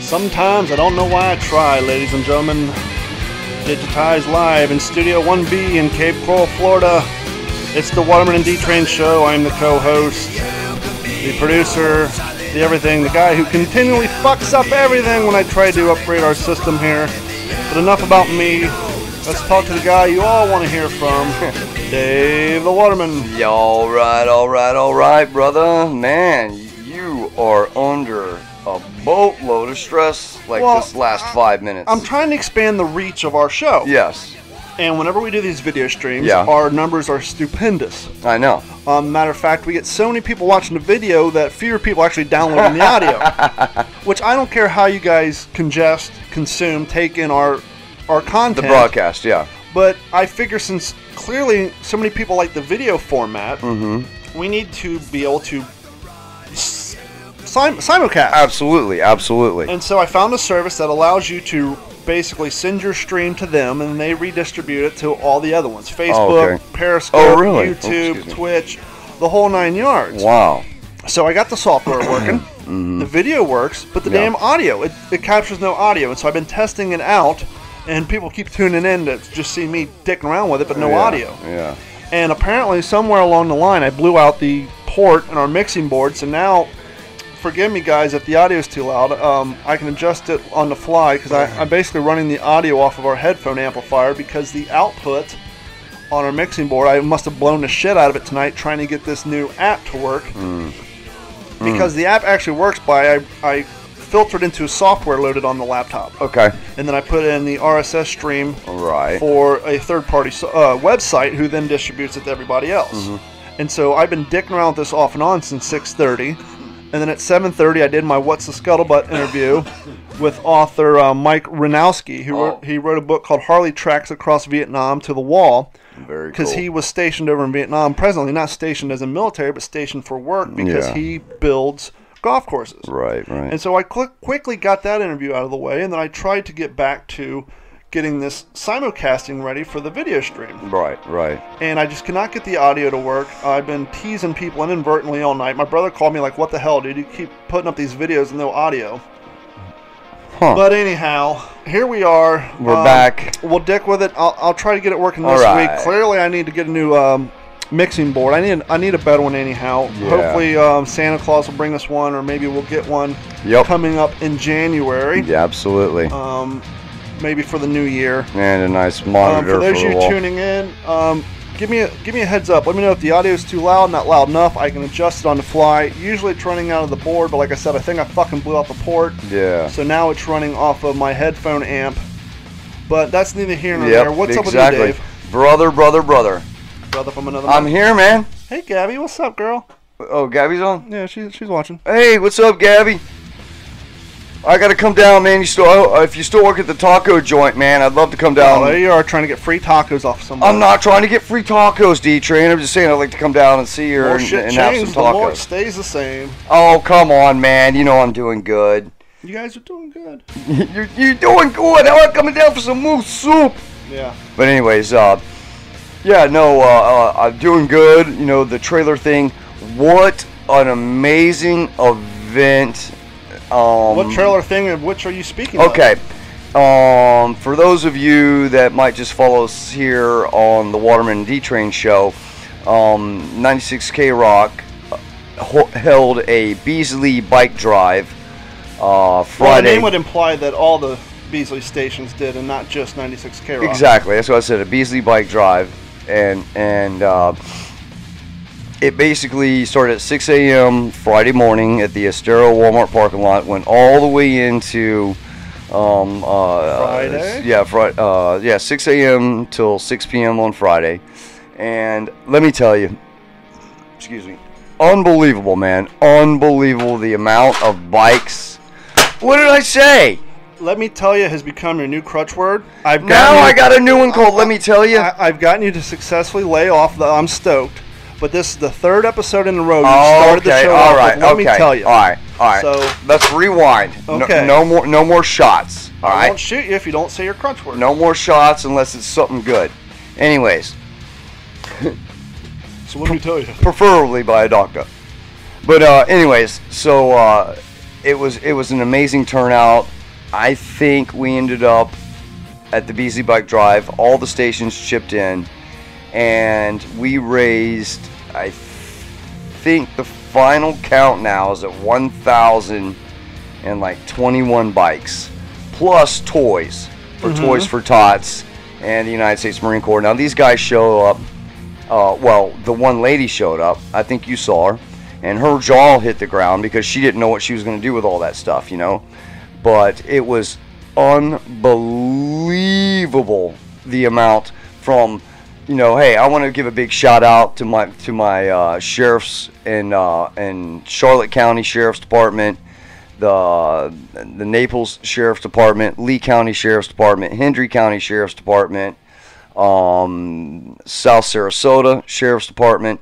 Sometimes I don't know why I try, ladies and gentlemen. Digitized live in Studio 1B in Cape Coral, Florida. It's the Waterman and D-Train Show. I'm the co-host, the producer, the everything, the guy who continually fucks up everything when I try to upgrade our system here. But enough about me. Let's talk to the guy you all want to hear from, Dave the Waterman. Yeah, all right, brother. Man, you are under a boatload of stress this last 5 minutes. I'm trying to expand the reach of our show. Yes. And whenever we do these video streams, our numbers are stupendous. I know. Matter of fact, we get so many people watching the video that fewer people actually downloading the audio. Which I don't care how you guys congest, consume, take in our content. The broadcast, yeah. But I figure since clearly so many people like the video format, we need to be able to simulcast. Absolutely. And so I found a service that allows you to basically send your stream to them and they redistribute it to all the other ones. Facebook, Periscope, YouTube, Twitch, the whole 9 yards. Wow. So I got the software working. The video works, but the damn audio, it captures no audio. And so I've been testing it out, and people keep tuning in to just see me dicking around with it, but no audio. Yeah. And apparently somewhere along the line I blew out the port in our mixing board, so now forgive me guys if the audio is too loud. I can adjust it on the fly because I'm basically running the audio off of our headphone amplifier because the output on our mixing board, I must have blown the shit out of it tonight trying to get this new app to work. Because the app actually works by I filtered into software loaded on the laptop. Okay. And then I put in the RSS stream right for a third-party website who then distributes it to everybody else. And so I've been dicking around with this off and on since 6:30. And then at 7:30, I did my What's the Scuttlebutt interview with author Mike Ranowski. He wrote a book called Harley Tracks Across Vietnam to the Wall. Very cool. Because he was stationed over in Vietnam, presently not stationed as a military, but stationed for work because he builds golf courses. Right. And so I quickly got that interview out of the way, and then I tried to get back to getting this simulcasting ready for the video stream. Right. And I just cannot get the audio to work. I've been teasing people inadvertently all night. My brother called me like, what the hell, dude? You keep putting up these videos with no audio. But anyhow, here we are. We're back. We'll dick with it. I'll try to get it working this week. Clearly, I need to get a new mixing board. I need a better one anyhow. Yeah. Hopefully, Santa Claus will bring us one, or maybe we'll get one coming up in January. Yeah, absolutely. Maybe for the new year. And a nice monitor for those of you tuning in, give me a heads up. Let me know if the audio is too loud, not loud enough. I can adjust it on the fly. Usually it's running out of the board, but like I said, I think I fucking blew out the port. Yeah. So now it's running off of my headphone amp. But that's neither here nor there. What's up with you, Dave? Brother From another I'm here, man. Hey, Gabby. What's up, girl? Oh, Gabby's on? Yeah, she's watching. Hey, what's up, Gabby? I gotta come down, man. If you still work at the taco joint, man, I'd love to come down. Oh, there you are trying to get free tacos off somebody. I'm not trying to get free tacos, D-Train. I'm just saying I'd like to come down and see her and have some tacos. More it stays the same. Oh, come on, man. You know I'm doing good. You guys are doing good. You're doing good. I'm coming down for some moose soup. Yeah. But anyways, I'm doing good. You know, the trailer thing. What an amazing event. What trailer thing of which are you speaking of? Okay. For those of you that might just follow us here on the Waterman D-Train Show, 96K Rock held a Beasley bike drive Friday. Well, the name would imply that all the Beasley stations did and not just 96K Rock. Exactly. That's what I said, a Beasley bike drive. And it basically started at 6 a.m. Friday morning at the Estero Walmart parking lot, went all the way into Friday? 6 a.m. till 6 p.m. on Friday. And let me tell you, unbelievable, man. Unbelievable the amount of bikes. What did I say? Let me tell you has become your new crutch word. I got a new one called let me tell you. I've gotten you to successfully lay off the I'm stoked. But this is the third episode in a row you started the show off with, let me tell you. All right. So let's rewind. Okay. No more shots. All right. I won't shoot you if you don't say your crunch word. No more shots unless it's something good. Anyways. So let me tell you. Preferably by a doctor. But anyways, so it was an amazing turnout. I think we ended up at the BZ Bike Drive, all the stations chipped in, and we raised, I think the final count now is at 1,021 bikes, plus toys for Toys for Tots and the United States Marine Corps. Now these guys show up, well, the one lady showed up, I think you saw her, and her jaw hit the ground because she didn't know what she was going to do with all that stuff, you know. But it was unbelievable, the amount from, you know, hey, I want to give a big shout out to my sheriffs in Charlotte County Sheriff's Department, the Naples Sheriff's Department, Lee County Sheriff's Department, Hendry County Sheriff's Department, South Sarasota Sheriff's Department.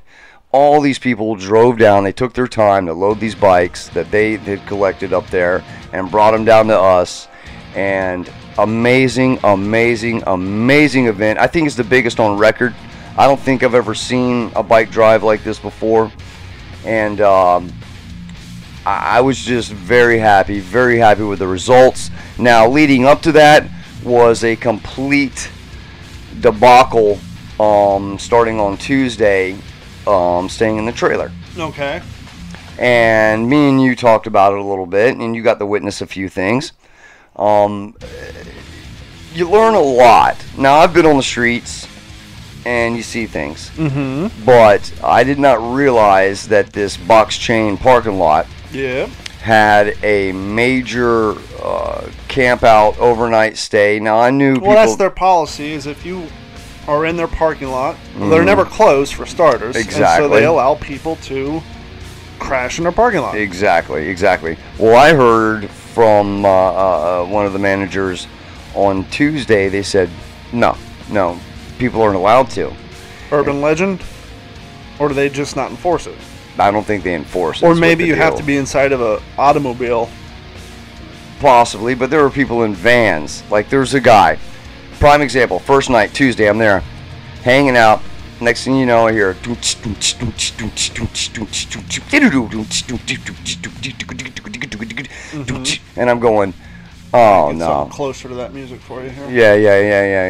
All these people drove down. They took their time to load these bikes that they had collected up there and brought them down to us. And amazing, amazing, amazing event. I think it's the biggest on record. I don't think I've ever seen a bike drive like this before. And I was just very happy with the results. Now, leading up to that was a complete debacle starting on Tuesday, staying in the trailer. Okay. And me and you talked about it a little bit, and you got to witness a few things. You learn a lot. Now, I've been on the streets, and you see things. Mm-hmm. But I did not realize that this box chain parking lot had a major camp out overnight stay. Now, I knew people... Well, that's their policy, is if you are in their parking lot, they're never closed for starters. Exactly. And so they allow people to crash in their parking lot. Exactly. Well, I heard from one of the managers on Tuesday, they said, no, people aren't allowed to. Urban legend? Or do they just not enforce it? I don't think they enforce it. Or maybe you have to be inside of an automobile. Possibly, but there were people in vans. Like, there's a guy. Prime example, first night, Tuesday, I'm there, hanging out. Next thing you know, I hear... And I'm going, oh, no. Something closer to that music for you here. Yeah.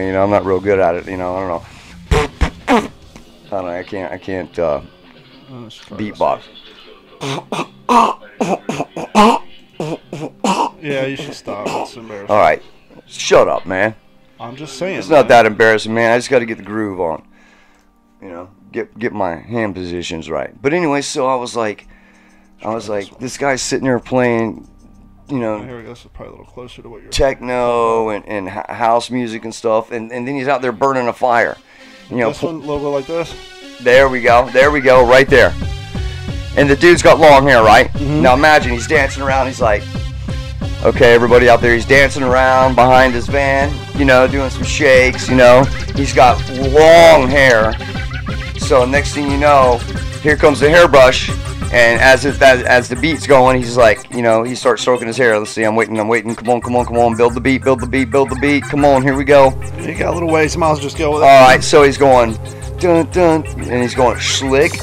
You know, I'm not real good at it. You know, I don't know. I can't beatbox. Yeah, you should stop. It's embarrassing. All right. Shut up, man. I'm just saying. It's not that embarrassing, man. I just got to get the groove on. You know, get my hand positions right. But anyway, so I was like, this guy's sitting there playing, you know, here we go. This is probably a little closer to what you're techno and house music and stuff, and then he's out there burning a fire. You know, this one, logo like this. There we go, right there. And the dude's got long hair, right? Mm-hmm. Now imagine he's dancing around. He's like, okay, everybody out there, he's dancing around behind his van, you know, doing some shakes, you know. He's got long hair. So next thing you know, here comes the hairbrush, and as the beat's going, he's like, you know, he starts stroking his hair. Let's see, I'm waiting. Come on, build the beat. Come on, here we go. You got a little ways, miles, just go with it. All right, so he's going, dun, dun, and he's going slick,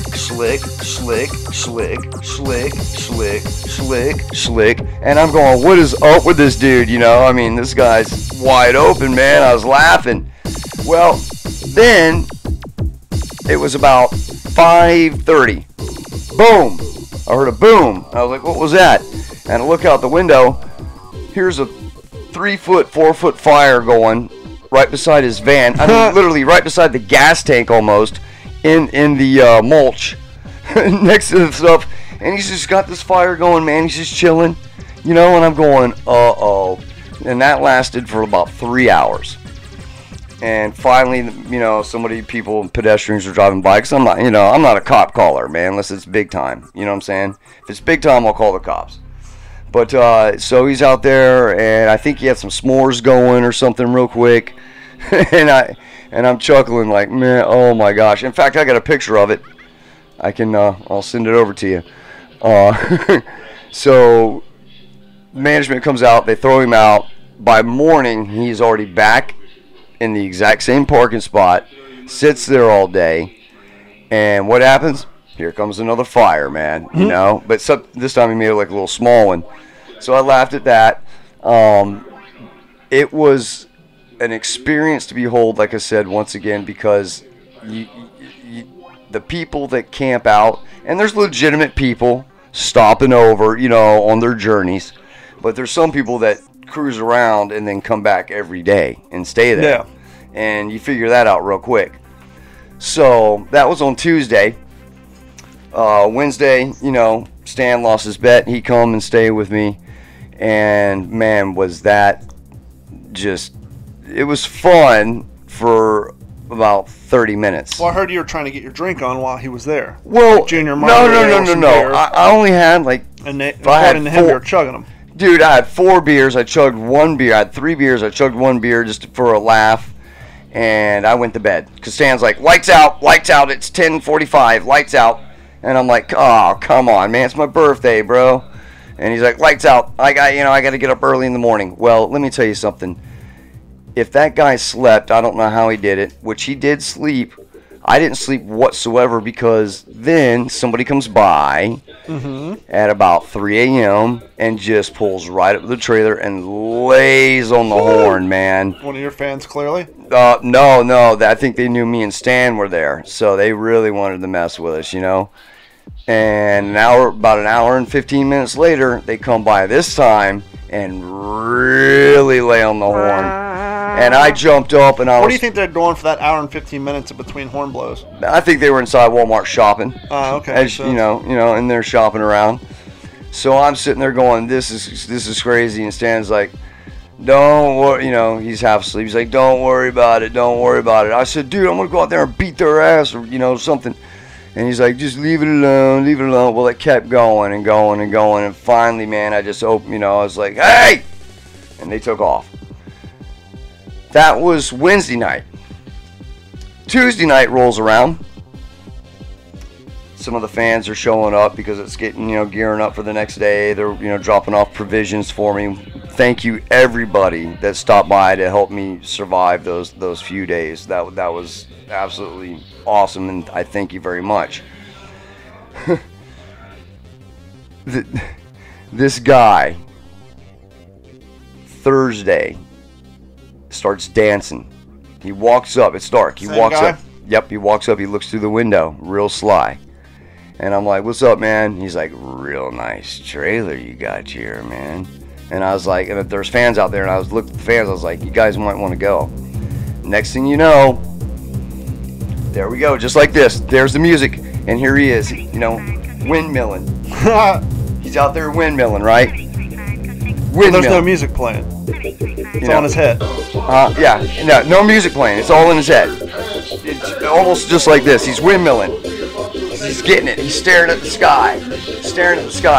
and I'm going, what is up with this dude, you know? I mean, this guy's wide open, man. I was laughing. Well, then it was about 5:30. Boom! I heard a boom. I was like, what was that? And I look out the window. Here's a 3-foot, 4-foot fire going right beside his van. I mean, literally right beside the gas tank almost in the mulch next to the stuff. And he's just got this fire going, man. He's just chilling, you know, and I'm going, uh-oh. And that lasted for about 3 hours. And finally, you know, pedestrians are driving bikes. I'm not a cop caller, man, unless it's big time. You know what I'm saying? If it's big time, I'll call the cops. But, so he's out there, and I think he had some s'mores going or something real quick. and I'm chuckling like, man, oh my gosh. In fact, I got a picture of it. I'll send it over to you. So, management comes out, they throw him out. By morning, he's already back in the exact same parking spot, sits there all day, and what happens? Here comes another fire, man, you know? But this time he made it like a little small one. So I laughed at that. it was an experience to behold, like I said, once again, because the people that camp out, and there's legitimate people stopping over, on their journeys, but there's some people that cruise around and then come back every day and stay there. Yeah. And you figure that out real quick. So that was on Tuesday. Wednesday, Stan lost his bet. He come and stay with me. And man, was that just, it was fun for about 30 minutes. Well, I heard you were trying to get your drink on while he was there. Well, like Junior no. Beer. I only had like, and according to him, you were chugging them. Dude, I had 4 beers. I chugged 1 beer. I had 3 beers. I chugged 1 beer just for a laugh. And I went to bed. Because Stan's like, lights out. It's 10:45. Lights out. And I'm like, oh, come on, man. It's my birthday, bro. And he's like, lights out. I got to get up early in the morning. Well, let me tell you something. If that guy slept, I don't know how he did it, which he did sleep. I didn't sleep whatsoever because then somebody comes by at about 3 a.m. and just pulls right up to the trailer and lays on the horn, man. One of your fans, clearly? No. I think they knew me and Stan were there, so they really wanted to mess with us, And about an hour and 15 minutes later, they come by this time and really lay on the horn. And I jumped up and What do you think they're doing for that hour and 15 minutes in between horn blows? I think they were inside Walmart shopping. Okay. As and they're shopping around. So I'm sitting there going, this is crazy. And Stan's like, don't worry, he's half asleep. He's like, don't worry about it. I said, dude, I'm going to go out there and beat their ass or, something. And he's like, just leave it alone. Well, it kept going and going and going. And finally, man, I just opened, I was like, hey! And they took off. That was Wednesday night. Tuesday night rolls around. Some of the fans are showing up because it's getting, gearing up for the next day. They're, dropping off provisions for me. Thank you, everybody that stopped by to help me survive those few days. That was absolutely awesome, and I thank you very much. This guy, Thursday, starts dancing. He walks up. It's dark. He walks up. Yep, he walks up. He looks through the window, real sly. And I'm like, what's up, man? He's like, real nice trailer you got here, man. And I was like, and there's fans out there, and I was looking at the fans. I was like, you guys might want to go. Next thing you know, there we go, just like this. There's the music, and here he is, windmilling. He's out there windmilling, right? Well, there's no music playing. It's on his head. No music playing. It's all in his head. It's almost just like this. He's windmilling. He's getting it. He's staring at the sky.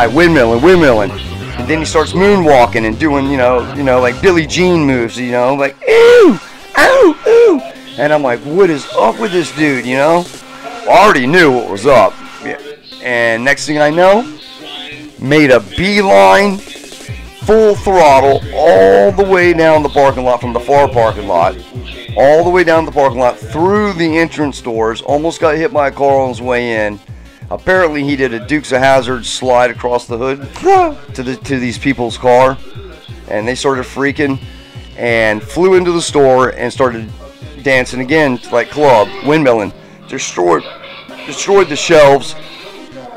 Windmilling. And then he starts moonwalking and doing, like Billie Jean moves, like, ooh, ow, ooh. And I'm like, what is up with this dude, I already knew what was up. Yeah. And next thing I know, made a beeline, full throttle, all the way down the parking lot, from the far parking lot, all the way down the parking lot, through the entrance doors, almost got hit by a car on his way in. Apparently he did a Dukes of Hazzard slide across the hood to these people's car, and they started freaking and flew into the store and started dancing again like club, windmilling, destroyed the shelves.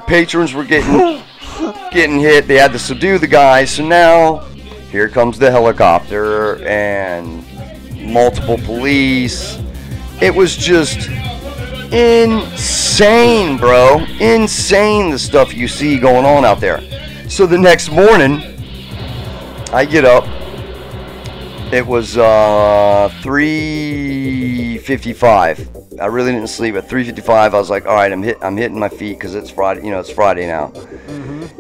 Patrons were getting hit. They had to subdue the guys. So now here comes the helicopter and multiple police. It was just insane, bro. Insane, the stuff you see going on out there. So the next morning, I get up. It was 3:55. I really didn't sleep. At 3:55, I was like, all right, I'm hitting my feet because it's Friday. It's Friday now.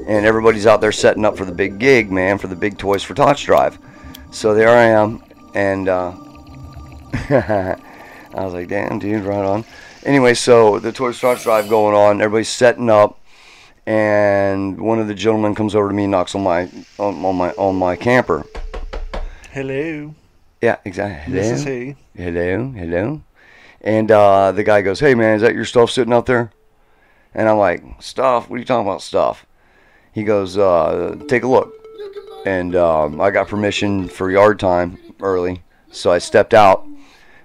And everybody's out there setting up for the big gig, man, for the big Toys for Tots drive. So there I am, and I was like, damn, dude, right on. Anyway, so the Toys for Tots drive going on, everybody's setting up, and one of the gentlemen comes over to me, knocks on my camper. Hello. Yeah, exactly. Hello. This is he. Hello. And the guy goes, hey, man, is that your stuff sitting out there? And I'm like, stuff? What are you talking about, stuff? He goes, take a look. And I got permission for yard time. early. So I stepped out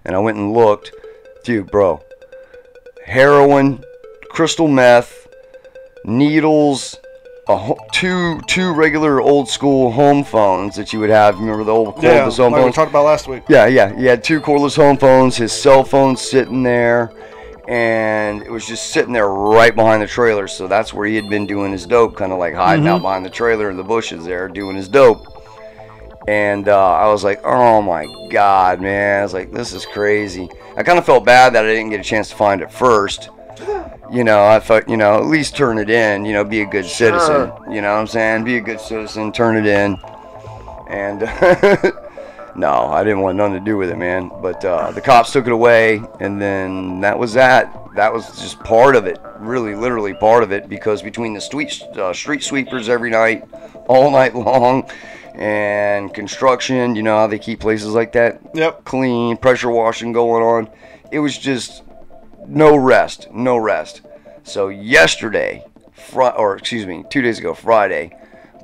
and I went and looked. Dude, bro. Heroin, crystal meth, needles, two regular old school home phones that you would have. Remember the old cordless home like phones? we talked about last week. Yeah. He had 2 cordless home phones, his cell phone sitting there, and it was just sitting there right behind the trailer. So that's where he had been doing his dope, kind of like hiding out behind the trailer in the bushes there, doing his dope. And I was like, oh my God, man. I was like, this is crazy. I kind of felt bad that I didn't get a chance to find it first. You know, I thought, you know, at least turn it in, you know, be a good citizen. You know what I'm saying? Be a good citizen, turn it in. And no, I didn't want nothing to do with it, man. But the cops took it away, and then that was that. That was just part of it, really, literally part of it, because between the street sweepers every night, all night long, and construction, you know how they keep places like that clean, pressure washing going on. It was just no rest. So yesterday, 2 days ago, Friday,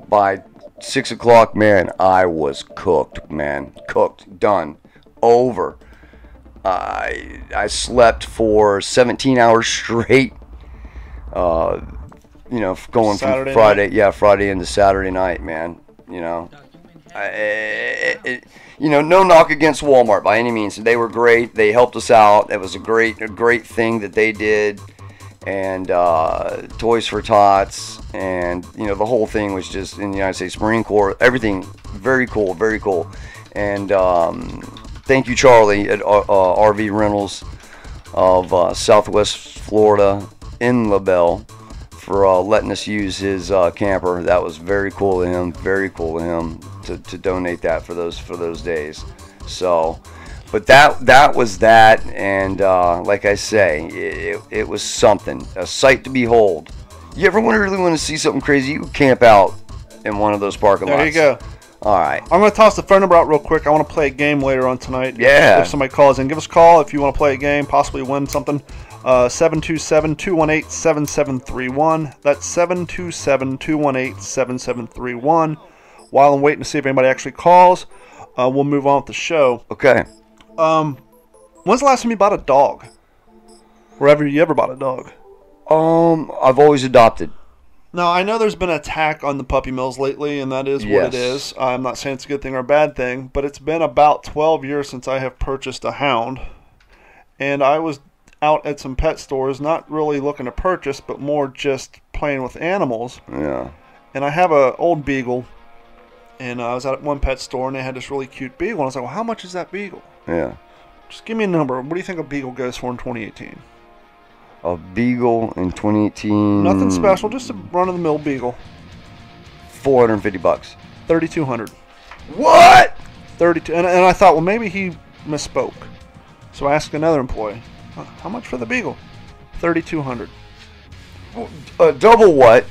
by 6 o'clock, man, I was cooked, man. Cooked, done, over. I slept for 17 hours straight. You know, going Saturday from Friday, night? Friday into Saturday night, man. You know, no knock against Walmart by any means. They were great. They helped us out. It was a great thing that they did. And Toys for Tots, and you know, the whole thing was just in the United States Marine Corps. Everything very cool. And thank you, Charlie, at RV Rentals of Southwest Florida in LaBelle, for letting us use his camper. That was very cool of him. To donate that for those days. So, but that was that, and like I say, it was something, a sight to behold. You ever really want to see something crazy? You camp out in one of those parking lots. There you go. All right. I'm going to toss the phone number out real quick. I want to play a game later on tonight. Yeah. If somebody calls in, give us a call if you want to play a game, possibly win something. 727-218-7731. That's 727-218-7731. While I'm waiting to see if anybody actually calls, we'll move on with the show. Okay. When's the last time you bought a dog? Wherever you ever bought a dog? I've always adopted. Now, I know there's been an attack on the puppy mills lately, and that is what it is. I'm not saying it's a good thing or a bad thing, but it's been about 12 years since I have purchased a hound. And I was out at some pet stores, not really looking to purchase, but more just playing with animals. Yeah. And I have an old beagle, and I was at one pet store, and they had this really cute beagle. And I was like, well, how much is that beagle? Yeah. Just give me a number. What do you think a beagle goes for in 2018? A beagle in 2018. Nothing special, just a run-of-the-mill beagle. $450. $3,200. What? 32. And I thought, well, maybe he misspoke. So I asked another employee, how much for the beagle? $3,200. Double what?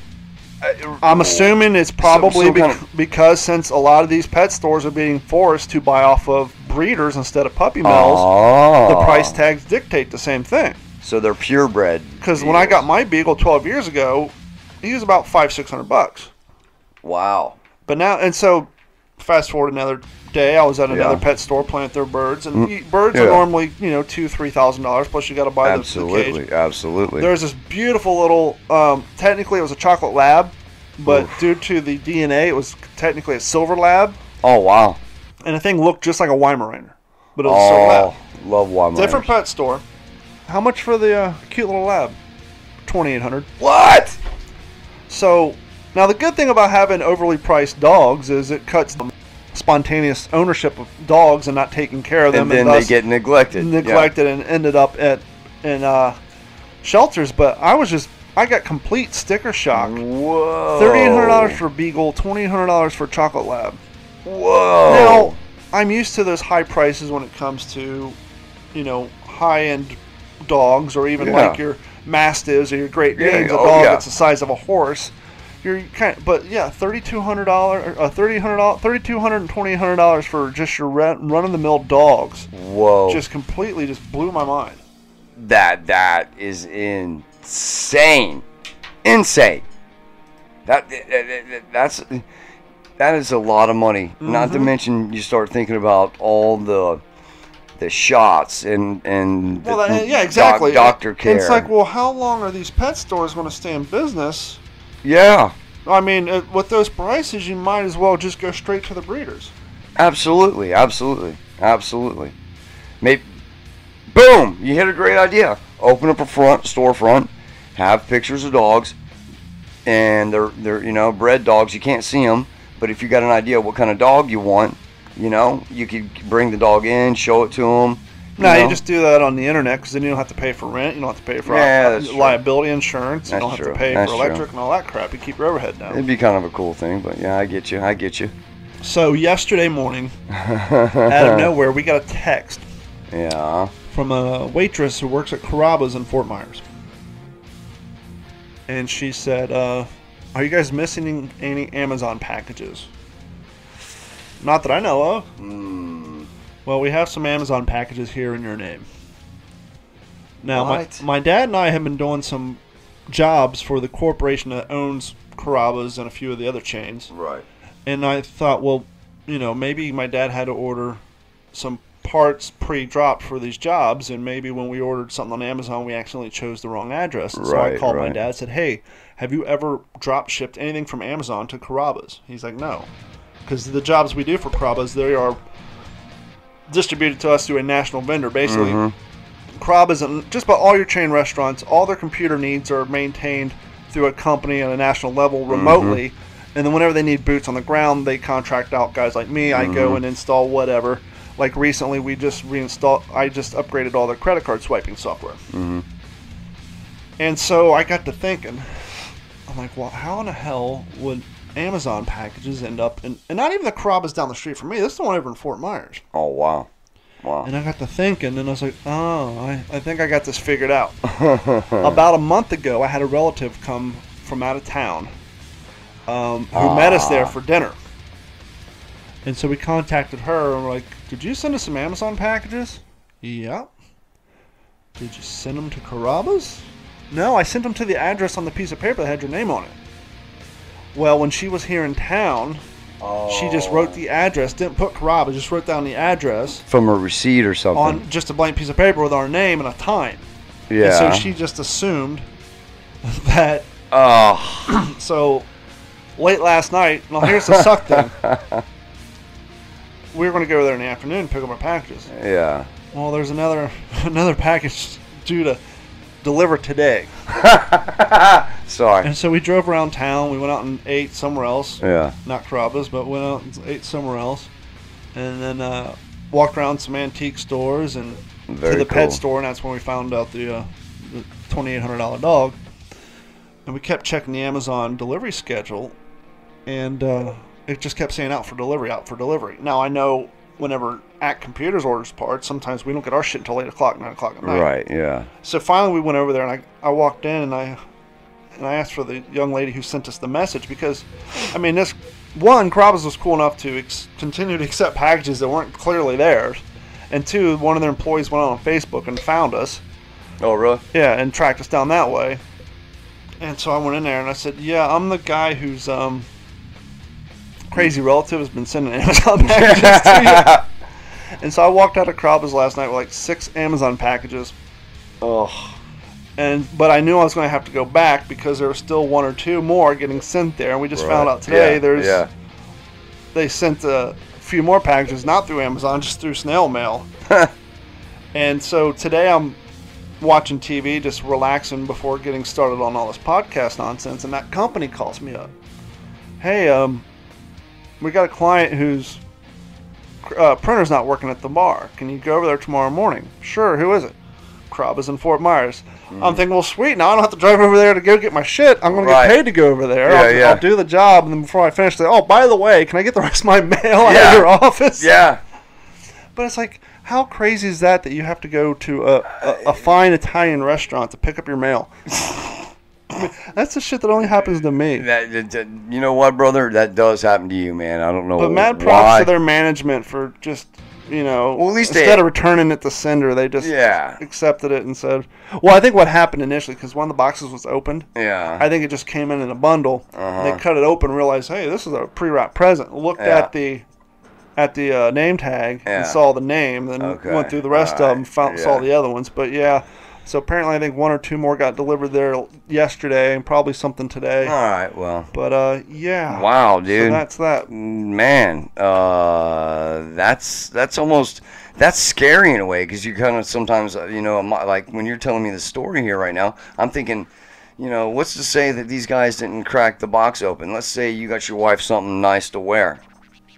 I'm assuming it's probably because since a lot of these pet stores are being forced to buy off of breeders instead of puppy mills, the price tags dictate the same thing. So they're purebred. Because when I got my beagle 12 years ago, he was about $500-600. Wow. But now, and so fast forward another day, I was at another pet store playing with their birds, and birds are normally $2,000-3,000. Plus, you got to buy the cage. Absolutely. There's this beautiful little. Technically, it was a chocolate lab, but due to the DNA, it was technically a silver lab. Oh wow! And the thing looked just like a Weimaraner, but it was a silver lab. Love Weimaraners. Different pet store. How much for the cute little lab? $2,800. What? So now the good thing about having overly priced dogs is it cuts the spontaneous ownership of dogs and not taking care of them, and then they get neglected and ended up in shelters. But I got complete sticker shock. Whoa. $3,800 for beagle, $2,800 for chocolate lab. Whoa. Now I'm used to those high prices when it comes to high end dogs, or even like your mastiffs or your Great Danes, a dog that's the size of a horse. You're but $3,200, $3,200 and $2,800 for just your run-of-the-mill dogs. Whoa! Just completely blew my mind. That is insane. That's That is a lot of money. Not to mention, you start thinking about all the shots and yeah, exactly. Doctor care. It's like, well, how long are these pet stores going to stay in business? Yeah. I mean, with those prices, you might as well just go straight to the breeders. Absolutely. Maybe, boom! You hit a great idea. Open up a storefront, have pictures of dogs, and they're bred dogs. You can't see them, but if you got an idea what kind of dog you want, you could bring the dog in, show it to them. You just do that on the internet, because then you don't have to pay for rent. You don't have to pay for liability insurance. You don't have to pay for electric and all that crap. You keep your overhead down. It'd be kind of a cool thing, but yeah, I get you. So yesterday morning, out of nowhere, we got a text. Yeah. From a waitress who works at Carrabba's in Fort Myers. And she said, are you guys missing any Amazon packages? Not that I know of. Well, we have some Amazon packages here in your name. Now, my dad and I have been doing some jobs for the corporation that owns Carrabba's and a few of the other chains. Right. And I thought, well, maybe my dad had to order some parts pre-dropped for these jobs, and maybe when we ordered something on Amazon, we accidentally chose the wrong address. And so I called my dad and said, hey, have you ever drop shipped anything from Amazon to Carrabba's? He's like, no. Because the jobs we do for Carrabba's, they are distributed to us through a national vendor, basically. Carrabba's and just about all your chain restaurants, all their computer needs are maintained through a company at a national level remotely. And then whenever they need boots on the ground, they contract out guys like me. I go and install whatever. Like recently, I just upgraded all their credit card swiping software. And so I got to thinking, I'm like, well, how in the hell would Amazon packages end up in, and not even the Carrabba's down the street from me. This is the one over in Fort Myers. Oh, wow. And I got to thinking, and I was like, I think I got this figured out. About a month ago, I had a relative come from out of town who met us there for dinner. And so we contacted her, and we're like, did you send us some Amazon packages? Yeah. Did you send them to Carrabba's? No, I sent them to the address on the piece of paper that had your name on it. Well, when she was here in town, she just wrote the address, didn't put Carrabba's, just wrote down the address. From a receipt or something. On just a blank piece of paper with our name and a time. Yeah. And so she just assumed that. So, late last night, well, here's the suck thing. We were going to go there in the afternoon and pick up our packages. Yeah. Well, there's another package due to deliver today. Sorry. And so we drove around town. We went out and ate somewhere else. Yeah. Not Carrabba's, but went out and ate somewhere else. And then walked around some antique stores and to the pet store, and that's when we found out the $2,800 dog. And we kept checking the Amazon delivery schedule, and it just kept saying out for delivery, out for delivery. Now, I know whenever Act Computers orders parts, sometimes we don't get our shit until 8 o'clock, 9 o'clock at night. Right, yeah. So finally we went over there, and I walked in, and I asked for the young lady who sent us the message, because, I mean, Carrabba's was cool enough to continue to accept packages that weren't clearly theirs. And two, one of their employees went on Facebook and found us. Oh, really? Yeah, and tracked us down that way. And so I went in there, and I said, yeah, I'm the guy whose crazy relative has been sending Amazon packages to you. And so I walked out of Carrabba's last night with like 6 Amazon packages. Oh. But I knew I was going to have to go back because there were still 1 or 2 more getting sent there. And we just found out today they sent a few more packages, not through Amazon, just through snail mail. And so today I'm watching TV, just relaxing before getting started on all this podcast nonsense. And that company calls me up. Hey, we got a client whose printer's not working at the bar. Can you go over there tomorrow morning? Sure, who is it? Carrabba's in Fort Myers. I'm thinking, well, sweet, now I don't have to drive over there to go get my shit. I'm going to get paid to go over there. I'll do the job, and then before I finish, oh, by the way, can I get the rest of my mail out of your office? Yeah. But it's like, how crazy is that you have to go to a fine Italian restaurant to pick up your mail? I mean, that's the shit that only happens to me. You know what, brother? That does happen to you, man. I don't know why. But mad props to their management for just Well, at least instead of returning it to sender, they just accepted it and said, well, I think what happened initially, because one of the boxes was opened, I think it just came in a bundle. They cut it open, realized, hey, this is a pre-wrapped present. Looked at the name tag and saw the name, then went through the rest of them, saw the other ones. But yeah, so apparently I think 1 or 2 more got delivered there yesterday, and probably something today. All right, well. But yeah. Wow, dude. So that's that. Man, that's almost, that's scary in a way, because you kind of sometimes, like when you're telling me the story here right now, I'm thinking, what's to say that these guys didn't crack the box open? Let's say you got your wife something nice to wear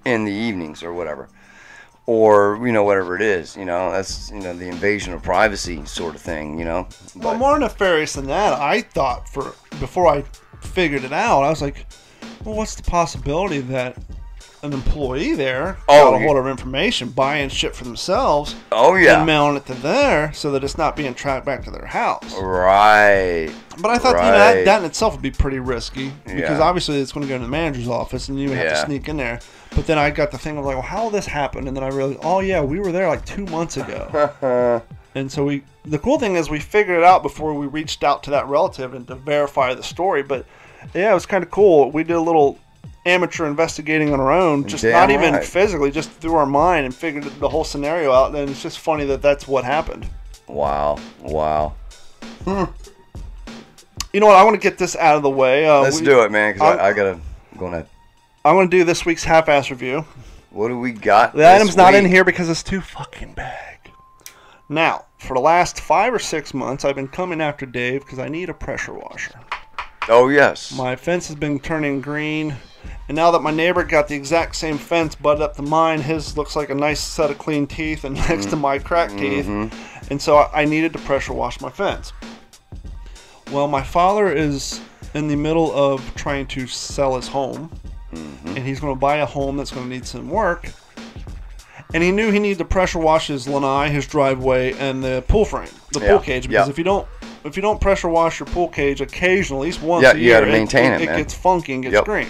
in the evenings or whatever, or whatever it is, that's the invasion of privacy sort of thing, Well, more nefarious than that, I thought, before I figured it out, I was like, well, what's the possibility that an employee there got a hold of information, buying shit for themselves, and mailing it to there, so that it's not being tracked back to their house. Right. But I thought that in itself would be pretty risky, because obviously it's going to go to the manager's office, and you would have to sneak in there. But then I got the thing of like, well, how will this happen? And then I realized, oh yeah, we were there like 2 months ago. And so the cool thing is we figured it out before we reached out to that relative and to verify the story. But yeah, it was kind of cool. We did a little amateur investigating on our own, just not even physically, just through our mind, and figured the whole scenario out. And it's just funny that that's what happened. Wow. You know what? I want to get this out of the way. Let's do it, man, because I got to go ahead. I'm going to do this week's half-ass review. What do we got? The item's not in here because it's too fucking big. Now, for the last 5 or 6 months, I've been coming after Dave because I need a pressure washer. Oh, yes. My fence has been turning green, and now that my neighbor got the exact same fence butted up to mine, his looks like a nice set of clean teeth and next to my cracked teeth, and so I needed to pressure wash my fence. Well, my father is in the middle of trying to sell his home. And he's going to buy a home that's going to need some work. And he knew he needed to pressure wash his lanai, his driveway, and the pool frame, the pool cage. Because if you don't pressure wash your pool cage occasionally, at least once a year, you got to maintain it, man. It gets funky and gets green.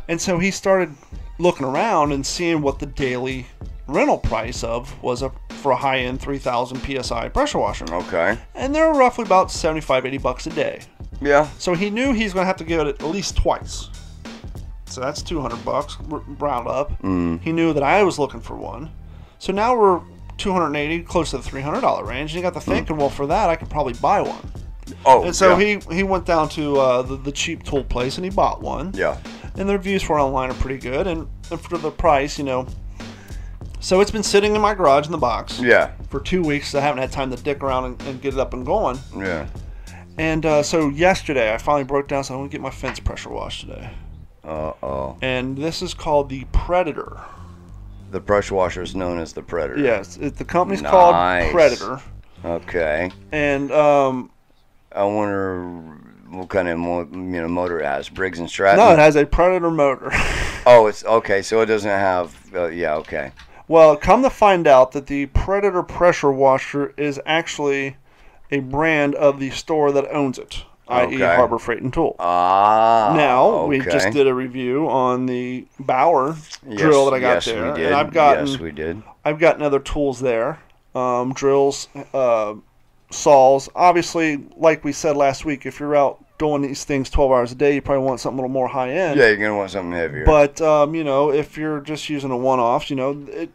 And so he started looking around and seeing what the daily rental price was for a high-end 3,000 PSI pressure washer. Okay. And they're roughly about $75-80 a day. Yeah. So he knew he's going to have to give it at least twice. So that's $200 round up. He knew that I was looking for one. So now we're $280, close to the $300 range. And he got to thinking, well, for that I could probably buy one. Oh, and so he went down to the cheap tool place and he bought one. Yeah. And the reviews for it online are pretty good, and for the price, So it's been sitting in my garage in the box. Yeah. For 2 weeks. I haven't had time to dick around and get it up and going. Yeah. And so yesterday I finally broke down, so I want to get my fence pressure washed today. Uh-oh. And this is called the Predator. The pressure washer is known as the Predator. Yes, the company's called Predator. Okay. And I wonder what kind of motor it has. Briggs and Stratton? No, it has a Predator motor. Oh, it's okay. So it doesn't have. Yeah, okay. Well, come to find out that the Predator pressure washer is actually a brand of the store that owns it. i.e. Harbor Freight and Tool. Now, we just did a review on the Bauer drill that I got there. We did. And I've gotten, yes, we did. I've gotten other tools there. Drills, saws. Obviously, like we said last week, if you're out doing these things 12 hours a day, you probably want something a little more high-end. Yeah, you're going to want something heavier. But, if you're just using a one-off, shit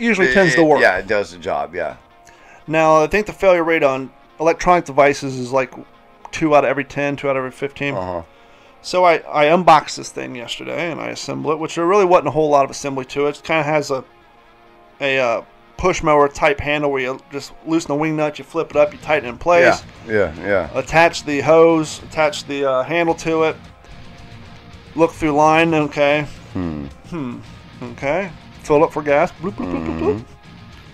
usually tends to work. Yeah, it does the job, yeah. Now, I think the failure rate on electronic devices is like 2 out of every 10, 2 out of every 15. So I unboxed this thing yesterday and I assembled it, which there really wasn't a whole lot of assembly to it. It kind of has a push mower type handle where you just loosen the wing nut, you flip it up, you tighten it in place. Yeah. Attach the hose, attach the handle to it. Look through line, okay. Okay. Fill up for gas. Bloop, bloop, bloop, bloop, bloop.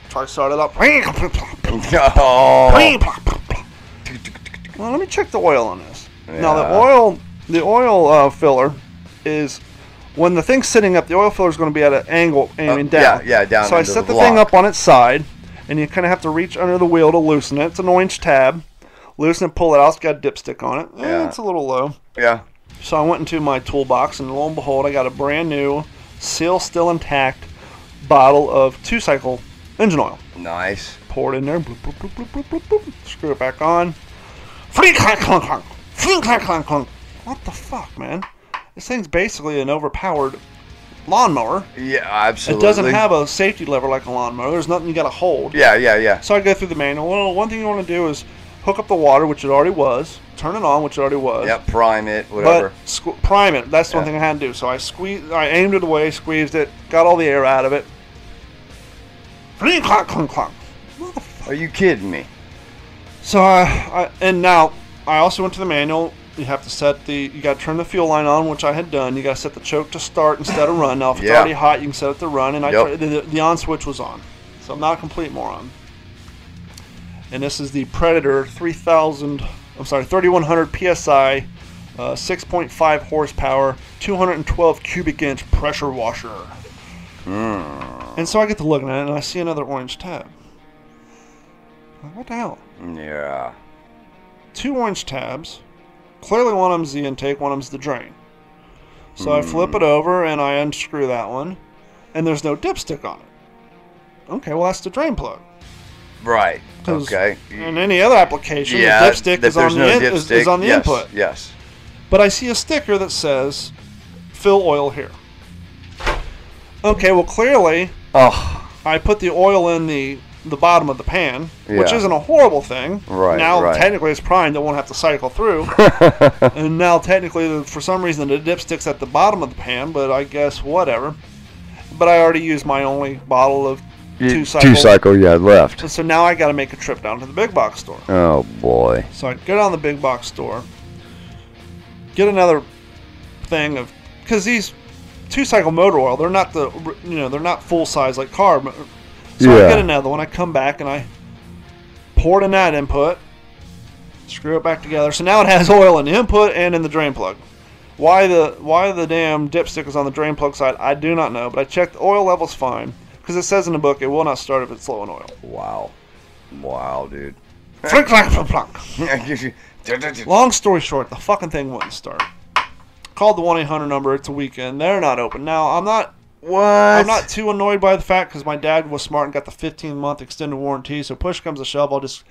Try to start it up. Well, let me check the oil on this. Yeah. Now the oil filler is when the thing's sitting up. The oil filler is going to be at an angle aiming down. Yeah, down. So I set the thing up on its side, and you kind of have to reach under the wheel to loosen it. It's an orange tab. Loosen it, pull it out. It's got a dipstick on it. It's a little low. Yeah. So I went into my toolbox, and lo and behold, I got a brand new, seal still intact, bottle of 2-cycle engine oil. Nice. Pour it in there. Bloop, bloop, bloop, bloop, bloop, bloop, bloop. Screw it back on. Fling, clank, clunk, clunk. Fling, clank, clunk, clunk. What the fuck, man? This thing's basically an overpowered lawnmower. Yeah, absolutely. It doesn't have a safety lever like a lawnmower. There's nothing you got to hold. Yeah. So I go through the manual. Well, one thing you want to do is hook up the water, which it already was. Turn it on, which it already was. Yep, prime it, whatever. But prime it. That's the one thing I had to do. So I aimed it away, squeezed it, got all the air out of it. Fling, clunk, clunk, clunk. Are you kidding me? So and now I also went to the manual. You have to set you got to turn the fuel line on, which I had done. You got to set the choke to start instead of run. Now, if it's already hot, you can set it to run. And the on switch was on. So I'm not a complete moron. And this is the Predator 3100 PSI, 6.5 horsepower, 212 cubic inch pressure washer. And so I get to looking at it, and I see another orange tab. I'm like, what the hell? Yeah. 2 orange tabs. Clearly one of them's the intake, one of them's the drain. So I flip it over and I unscrew that one, and there's no dipstick on it. Okay, well that's the drain plug. Right. Okay. In any other application, the dipstick is on the input. Yes. But I see a sticker that says, fill oil here. Okay, well clearly I put the oil in the bottom of the pan, which isn't a horrible thing. Right. Now technically it's primed, it won't have to cycle through. And now technically for some reason the dipstick's at the bottom of the pan, but I guess whatever. But I already used my only bottle of 2-cycle left. And so now I got to make a trip down to the big box store. Oh boy. So I go down to the big box store, get another thing of, because these 2-cycle motor oil, they're not they're not full size like carb. So I get another one. I come back and I pour it in that input, screw it back together. So now it has oil in the input and in the drain plug. Why the damn dipstick is on the drain plug side, I do not know. But I checked, the oil level's fine, because it says in the book it will not start if it's low in oil. Wow, dude. Flink, flink, flink, flink. Long story short, the fucking thing wouldn't start. Called the 1-800 number. It's a weekend. They're not open. Now I'm not too annoyed by the fact, because my dad was smart and got the 15-month extended warranty. So push comes to shove, I'll just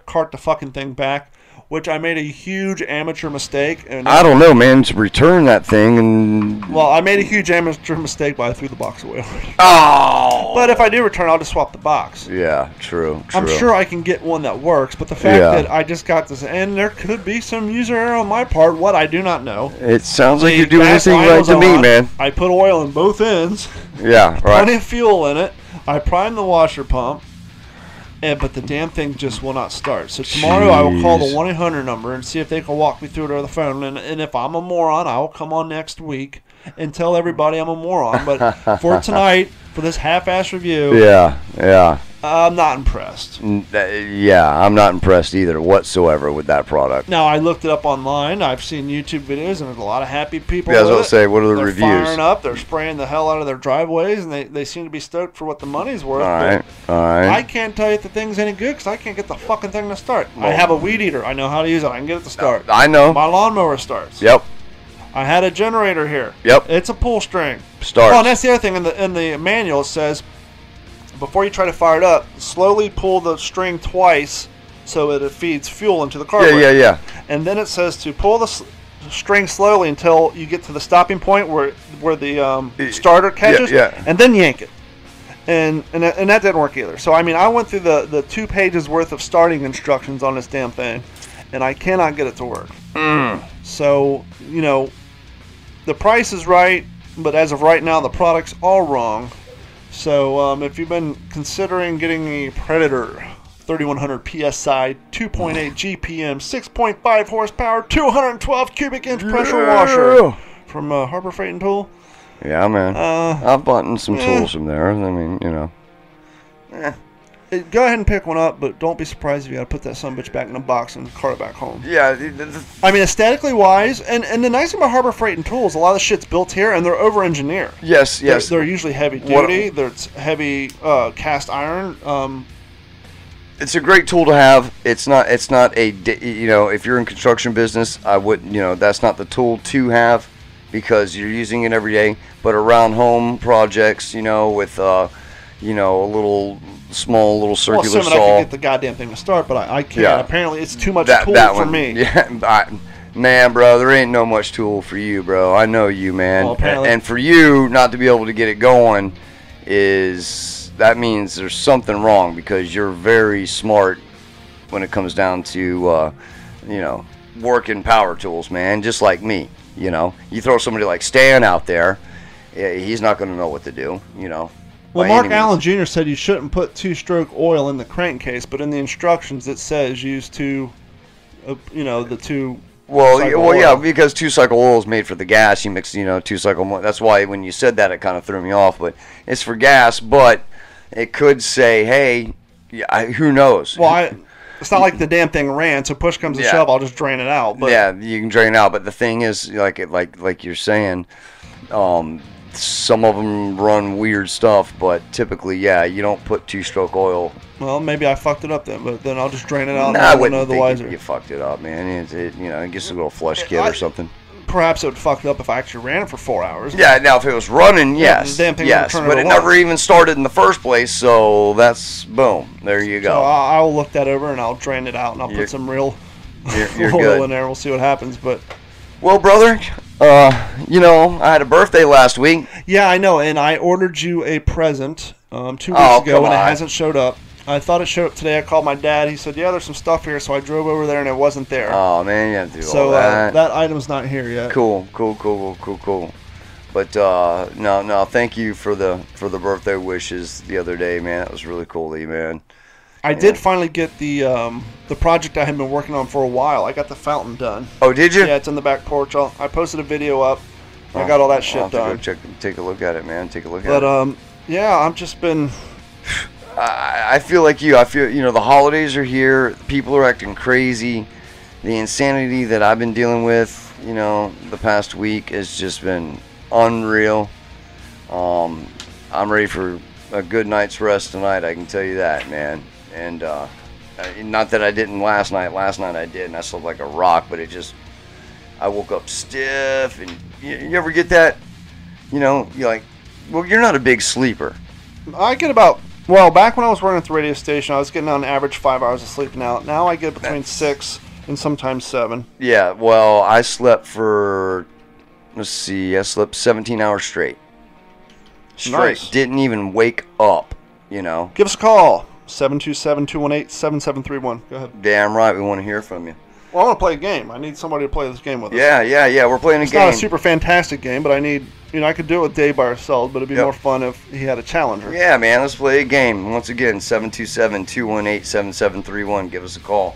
cart the fucking thing back, which I made a huge amateur mistake. And I don't know, man. To return that thing and... Well, I made a huge amateur mistake, but I threw the box away already. Oh! But if I do return, I'll just swap the box. Yeah, true. I'm sure I can get one that works, but the fact that I just got this, and there could be some user error on my part, what I do not know. It sounds like you're doing everything right to me, man. I put oil in both ends. Yeah, right. Plenty of fuel in it. I primed the washer pump. But the damn thing just will not start. So tomorrow I will call the 1-800 number and see if they can walk me through it over the phone. And if I'm a moron, I will come on next week and tell everybody I'm a moron. But for tonight, for this half-ass review, I'm not impressed. I'm not impressed either whatsoever with that product. Now, I looked it up online. I've seen YouTube videos, and there's a lot of happy people. Yeah, I was going to say, what are the reviews? They're firing up. They're spraying the hell out of their driveways, and they seem to be stoked for what the money's worth. All right. I can't tell you if the thing's any good because I can't get the fucking thing to start. I have a weed eater. I know how to use it. I can get it to start. I know. My lawnmower starts. Yep. I had a generator here. Yep. It's a pull string. Starts. Oh, and that's the other thing. In the manual, it says, before you try to fire it up, slowly pull the string twice so that it feeds fuel into the carburetor. Yeah. And then it says to pull the string slowly until you get to the stopping point where the starter catches, and then yank it. And that didn't work either. So, I mean, I went through the 2 pages worth of starting instructions on this damn thing, and I cannot get it to work. So, the price is right, but as of right now, the product's all wrong. So, if you've been considering getting a Predator 3100 PSI, 2.8 GPM, 6.5 horsepower, 212 cubic inch pressure washer from Harbor Freight and Tool. Yeah, man. I've bought some tools from there. I mean, Go ahead and pick one up, but don't be surprised if you got to put that sumbitch back in a box and cart it back home. Yeah. I mean, aesthetically wise, and the nice thing about Harbor Freight and Tools, a lot of the shit's built here, and they're over-engineered. Yes. They're usually heavy-duty. There's heavy cast iron. It's a great tool to have. It's not a, if you're in construction business, I wouldn't, that's not the tool to have because you're using it every day. But around home projects, with you know, a small little circular assuming saw. I can get the goddamn thing to start, but I can't. Yeah. Apparently, it's too much tool that for one, me. Yeah, man, bro, there ain't no much tool for you, bro. I know you, man. Well, apparently. And for you not to be able to get it going that means there's something wrong, because you're very smart when it comes down to, you know, working power tools, man, just like me. You know, you throw somebody like Stan out there, he's not going to know what to do, you know. Well, Mark Allen Jr. said you shouldn't put two-stroke oil in the crankcase, but in the instructions it says use two, you know, the two. Well, yeah, because two-cycle oil is made for the gas. You mix, you know, two-cycle. That's why when you said that, it kind of threw me off. But it's for gas, but it could say, hey, who knows? Well, it's not like the damn thing ran, so push comes to shove, I'll just drain it out. But yeah, you can drain it out. But the thing is, like you're saying, some of them run weird stuff, but typically, yeah, you don't put two-stroke oil. Well, maybe I fucked it up then, but then I'll just drain it out. I wouldn't think you fucked it up, man. You know, it gets a little flush kit or something. Perhaps it would fuck it up if I actually ran it for 4 hours. Yeah, now if it was running, yes, the damn thing yes, but it never even started in the first place, so that's, boom, there you go. So I'll look that over and I'll drain it out and I'll put some real oil in there and we'll see what happens. But well, brother, you know, I had a birthday last week. Yeah, I know, and I ordered you a present 2 weeks ago, and it hasn't showed up. I thought it showed up today. I called my dad. He said, yeah, there's some stuff here, so I drove over there, and it wasn't there. Oh, man, you have to do all that. So that item's not here yet. Cool. But, no, thank you for the birthday wishes the other day, man. That was really cool of you, man. I did finally get the project I had been working on for a while. I got the fountain done. Oh, did you? Yeah, it's in the back porch. I posted a video up. I got all that shit done. Go take a look at it, man. Take a look at it. But yeah, I've just been. I feel like you. I feel, you know, the holidays are here. People are acting crazy. The insanity that I've been dealing with, you know, the past week has just been unreal. I'm ready for a good night's rest tonight. I can tell you that, man. And not that I didn't last night. Last night I did, and I slept like a rock. But I woke up stiff. And you ever get that? You know, you're like, well, you're not a big sleeper. I get about. Well, back when I was working at the radio station, I was getting on average 5 hours of sleep. Now I get between 6 and sometimes 7. Yeah, well, I slept for, I slept 17 hours straight. Nice. Didn't even wake up, you know. Give us a call, 727-218-7731. Go ahead. Damn right, we want to hear from you. Well, I want to play a game. I need somebody to play this game with us. Yeah, we're playing a game. It's not a super fantastic game, but I need, I could do it with Dave by ourselves, but it'd be more fun if he had a challenger. Yeah, man, let's play a game. Once again, 727-218-7731. Give us a call.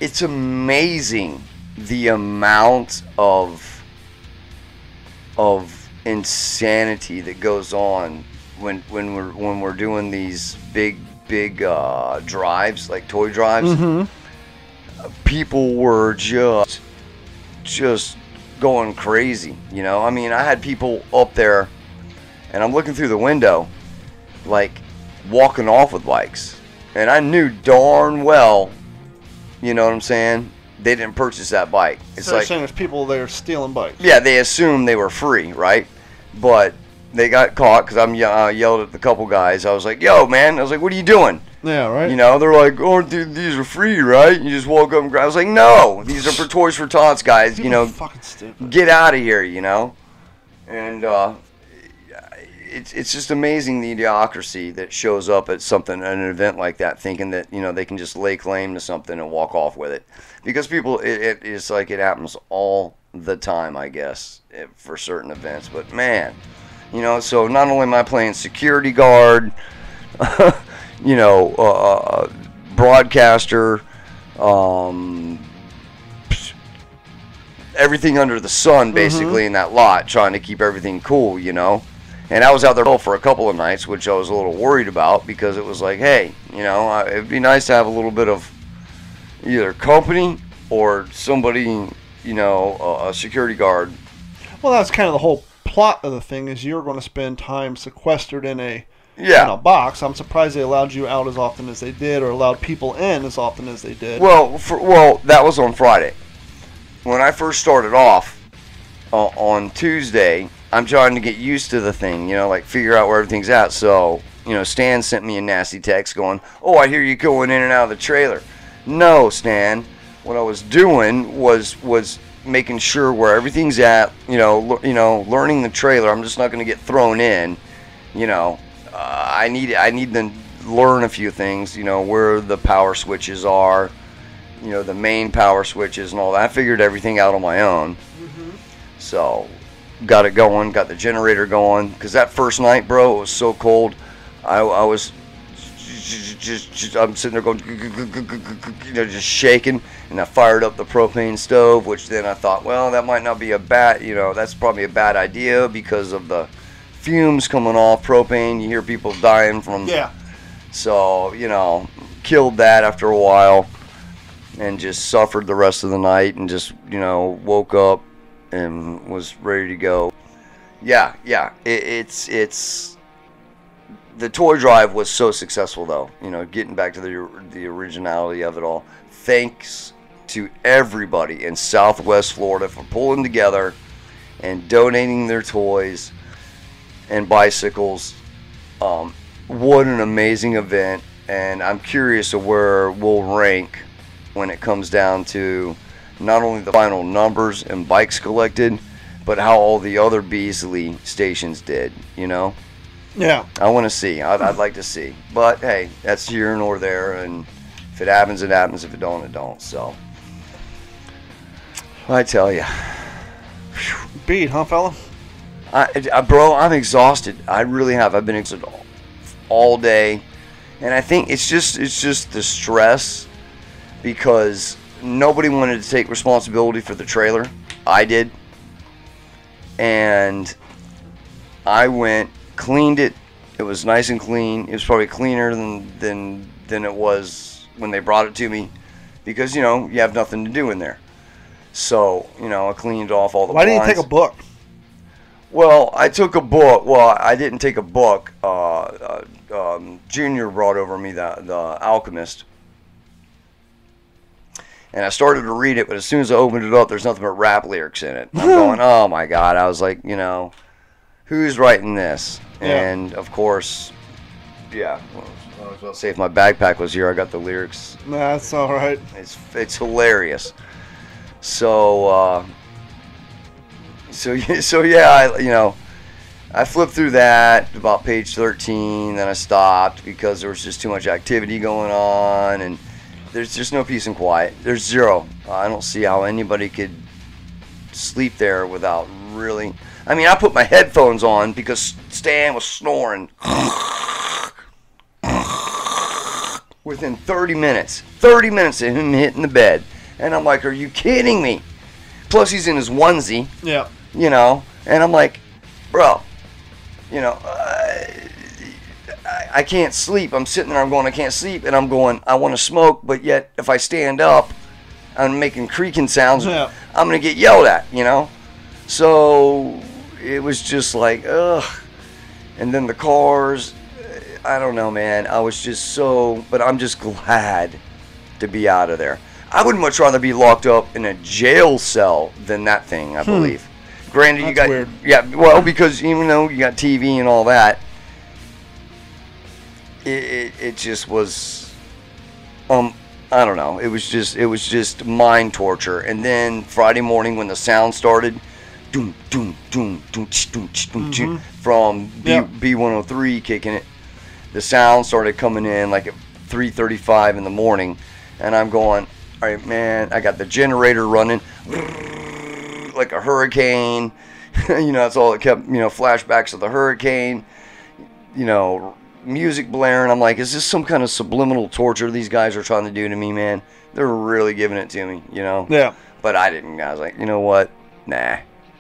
It's amazing the amount of insanity that goes on when we're doing these big drives, like toy drives. Mm-hmm. People were just going crazy, you know. I mean, I had people up there, and I'm looking through the window, like walking off with bikes, and I knew darn well, you know what I'm saying, they didn't purchase that bike. It's so like saying there's people there stealing bikes. Yeah, they assumed they were free, right? But they got caught because I yelled at the couple guys. I was like, "Yo, man!" I was like, "What are you doing?" Yeah, right. You know, they're like, "Oh, dude, these are free, right?" You just walk up and grab. I was like, "No, these are for Toys for Tots, guys. People you know, fucking stupid. Get out of here, you know." And it's just amazing the idiocracy that shows up at an event like that, thinking that, you know, they can just lay claim to something and walk off with it, because people, it's like it happens all the time, I guess, for certain events. But man. You know, so not only am I playing security guard, you know, broadcaster, everything under the sun, basically, in that lot, trying to keep everything cool, you know. And I was out there for a couple of nights, which I was a little worried about, because it was like, hey, you know, it'd be nice to have a little bit of either company or somebody, you know, a security guard. Well, that's kind of the whole plot of the thing, is you're going to spend time sequestered in a box. I'm surprised they allowed you out as often as they did, or allowed people in as often as they did. Well, that was on Friday. When I first started off on Tuesday, I'm trying to get used to the thing, you know, like figure out where everything's at. So, you know, Stan sent me a nasty text going, "Oh, I hear you going in and out of the trailer." No, Stan. What I was doing was making sure where everything's at. You know, learning the trailer. I'm just not going to get thrown in. You know, I need to learn a few things. You know, where the power switches are. You know, the main power switches and all that. I figured everything out on my own. Mm-hmm. So, got it going. Got the generator going. Because that first night, bro, it was so cold. I was I'm sitting there going, you know, just shaking. And I fired up the propane stove, which then I thought, well, that might not be a bad, you know, that's probably a bad idea because of the fumes coming off propane. You hear people dying from. Yeah. So, you know, killed that after a while. And just suffered the rest of the night and just, you know, woke up and was ready to go. Yeah. It's the toy drive was so successful, though. You know, getting back to the originality of it all. Thanks to everybody in Southwest Florida for pulling together and donating their toys and bicycles. What an amazing event. And I'm curious of where we'll rank when it comes down to not only the final numbers and bikes collected, but how all the other Beasley stations did, you know? Yeah. I want to see. I'd like to see. But, hey, that's here nor there, and if it happens, it happens. If it don't, it don't. So, I tell you. Beat, huh, fella? Bro, I'm exhausted. I really have. I've been exhausted all day. And I think it's just the stress, because nobody wanted to take responsibility for the trailer. I did. And I went, cleaned it. It was nice and clean. It was probably cleaner than it was when they brought it to me, because, you know, you have nothing to do in there. So, you know, I cleaned off all the Why blinds. didn't you take a book? Well, I took a book. Well, I didn't take a book. Junior brought over me the Alchemist. And I started to read it, but as soon as I opened it up, there's nothing but rap lyrics in it. I'm going, oh my God. I was like, you know, who's writing this? Yeah. And of course, yeah. I was about to say, if my backpack was here, I got the lyrics. Nah, that's all right. It's hilarious. So yeah, I flipped through that about page 13, then I stopped because there was just too much activity going on, and there's just no peace and quiet. There's zero. I don't see how anybody could sleep there without really. I mean, I put my headphones on because Stan was snoring. Within 30 minutes of him hitting the bed. And I'm like, are you kidding me? Plus, he's in his onesie. Yeah. You know, and I'm like, bro, you know, I can't sleep. I'm sitting there, I'm going, I can't sleep. And I'm going, I want to smoke, but yet if I stand up, I'm making creaking sounds. Yeah. I'm going to get yelled at, you know. So it was just like, ugh. And then the cars, I don't know, man. I was just so, but I'm just glad to be out of there. I would much rather be locked up in a jail cell than that thing, I believe. Granted, That's you got weird. Yeah, well, because even though you got TV and all that, it just was, I don't know. It was just mind torture. And then Friday morning when the sound started, doom doom doom doom doom doom doom, from B103 kicking it, the sound started coming in like at 3:35 in the morning, and I'm going, all right, man. I got the generator running like a hurricane. You know, that's all it kept, you know, flashbacks of the hurricane, you know, music blaring. I'm like, is this some kind of subliminal torture these guys are trying to do to me, man? They're really giving it to me, you know? Yeah. But I didn't. I was like, you know what? Nah.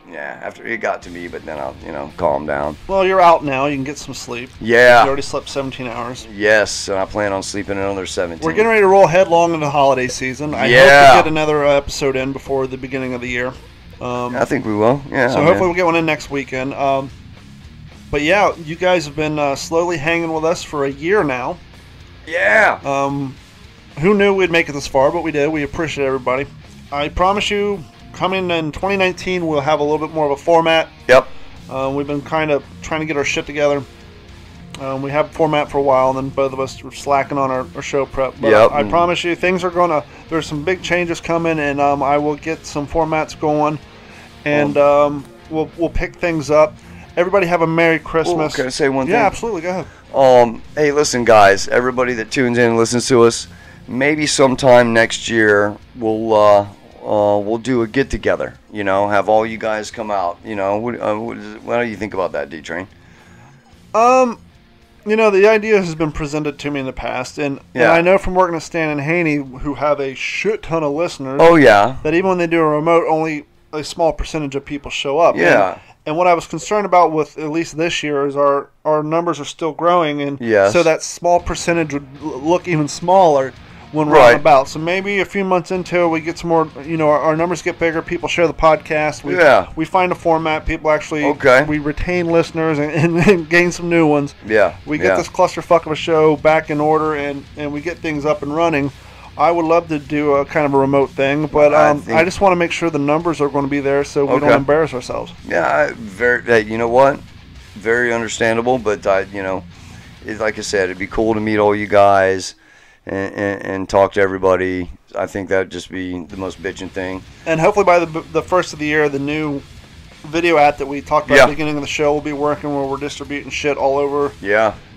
Yeah, after it got to me, but then I'll, you know, calm down. Well, you're out now. You can get some sleep. Yeah. You already slept 17 hours. Yes, and I plan on sleeping another 17. We're getting ready to roll headlong into the holiday season. I hope we get another episode in before the beginning of the year. I think we will. Yeah. So hopefully we'll get one in next weekend. But yeah, you guys have been slowly hanging with us for a year now. Yeah. Who knew we'd make it this far, but we did. We appreciate everybody. I promise you, coming in 2019, we'll have a little bit more of a format. Yep. We've been kind of trying to get our shit together. We have a format for a while, and then both of us were slacking on our show prep. But Yep. I promise you, things are gonna. There's some big changes coming, and I will get some formats going, and we'll pick things up. Everybody have a Merry Christmas. Can I say one thing? Yeah, absolutely. Go ahead. Hey, listen, guys. Everybody that tunes in and listens to us, maybe sometime next year we'll do a get together. You know, have all you guys come out. You know, what do you think about that, D-Train? You know, the idea has been presented to me in the past, and I know from working at Stan and Haney, who have a shit ton of listeners. Oh yeah. That even when they do a remote, only a small percentage of people show up. Yeah. And what I was concerned about with at least this year is our numbers are still growing, and so that small percentage would look even smaller when we're out and about. So maybe a few months into it, we get some more, you know, our numbers get bigger, people share the podcast, we find a format, people actually, we retain listeners and gain some new ones. We get this clusterfuck of a show back in order, and we get things up and running. I would love to do a kind of a remote thing, but I just want to make sure the numbers are going to be there so we don't embarrass ourselves. Yeah, you know what? Very understandable, but you know, like I said, it'd be cool to meet all you guys and talk to everybody. I think that'd just be the most bitchin' thing. And hopefully by the first of the year, the new video app that we talked about at the beginning of the show will be working, where we're distributing shit all over.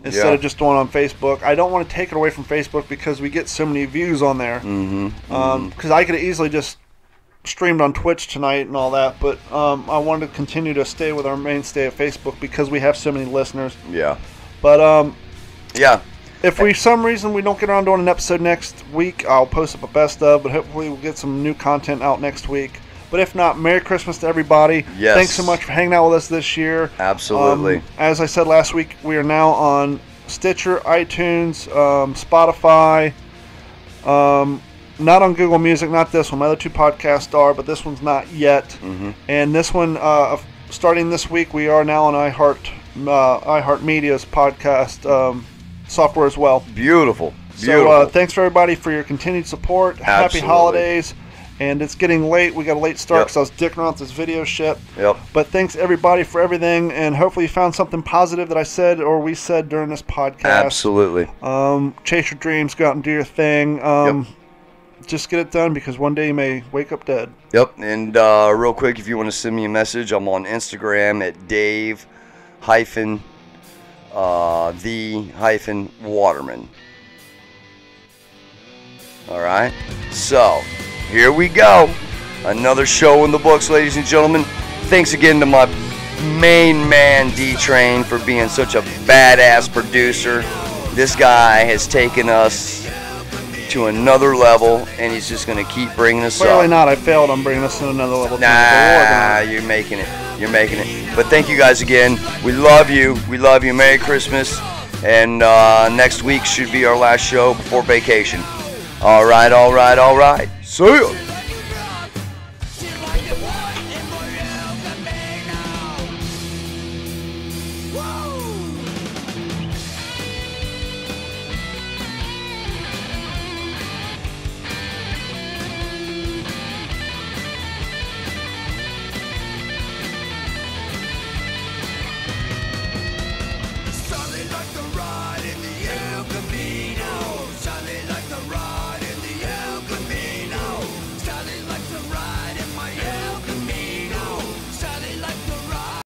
Instead of just doing on Facebook. I don't want to take it away from Facebook because we get so many views on there. Because I could have easily just streamed on Twitch tonight and all that, but I wanted to continue to stay with our mainstay of Facebook because we have so many listeners. But if for some reason we don't get around doing an episode next week, I'll post up a best of, but hopefully we'll get some new content out next week. But if not, Merry Christmas to everybody. Thanks so much for hanging out with us this year. Absolutely. As I said last week, we are now on Stitcher, iTunes, Spotify, not on Google Music, not this one. My other two podcasts are, but this one's not yet. And this one, starting this week, we are now on iHeartMedia's podcast software as well. Beautiful. So thanks for everybody for your continued support. Happy holidays. And it's getting late. We got a late start because I was dicking around with this video shit. But thanks everybody for everything, and hopefully you found something positive that I said or we said during this podcast. Absolutely. Chase your dreams, go out and do your thing. Just get it done, because one day you may wake up dead. And real quick, if you want to send me a message, I'm on Instagram at Dave-the-Waterman. Alright, so here we go. Another show in the books, ladies and gentlemen. Thanks again to my main man, D-Train, for being such a badass producer. This guy has taken us to another level, and he's just going to keep bringing us up. Clearly not. I failed on bringing us to another level. Nah, you're making it. You're making it. But thank you guys again. We love you. We love you. Merry Christmas. And next week should be our last show before vacation. All right. See ya.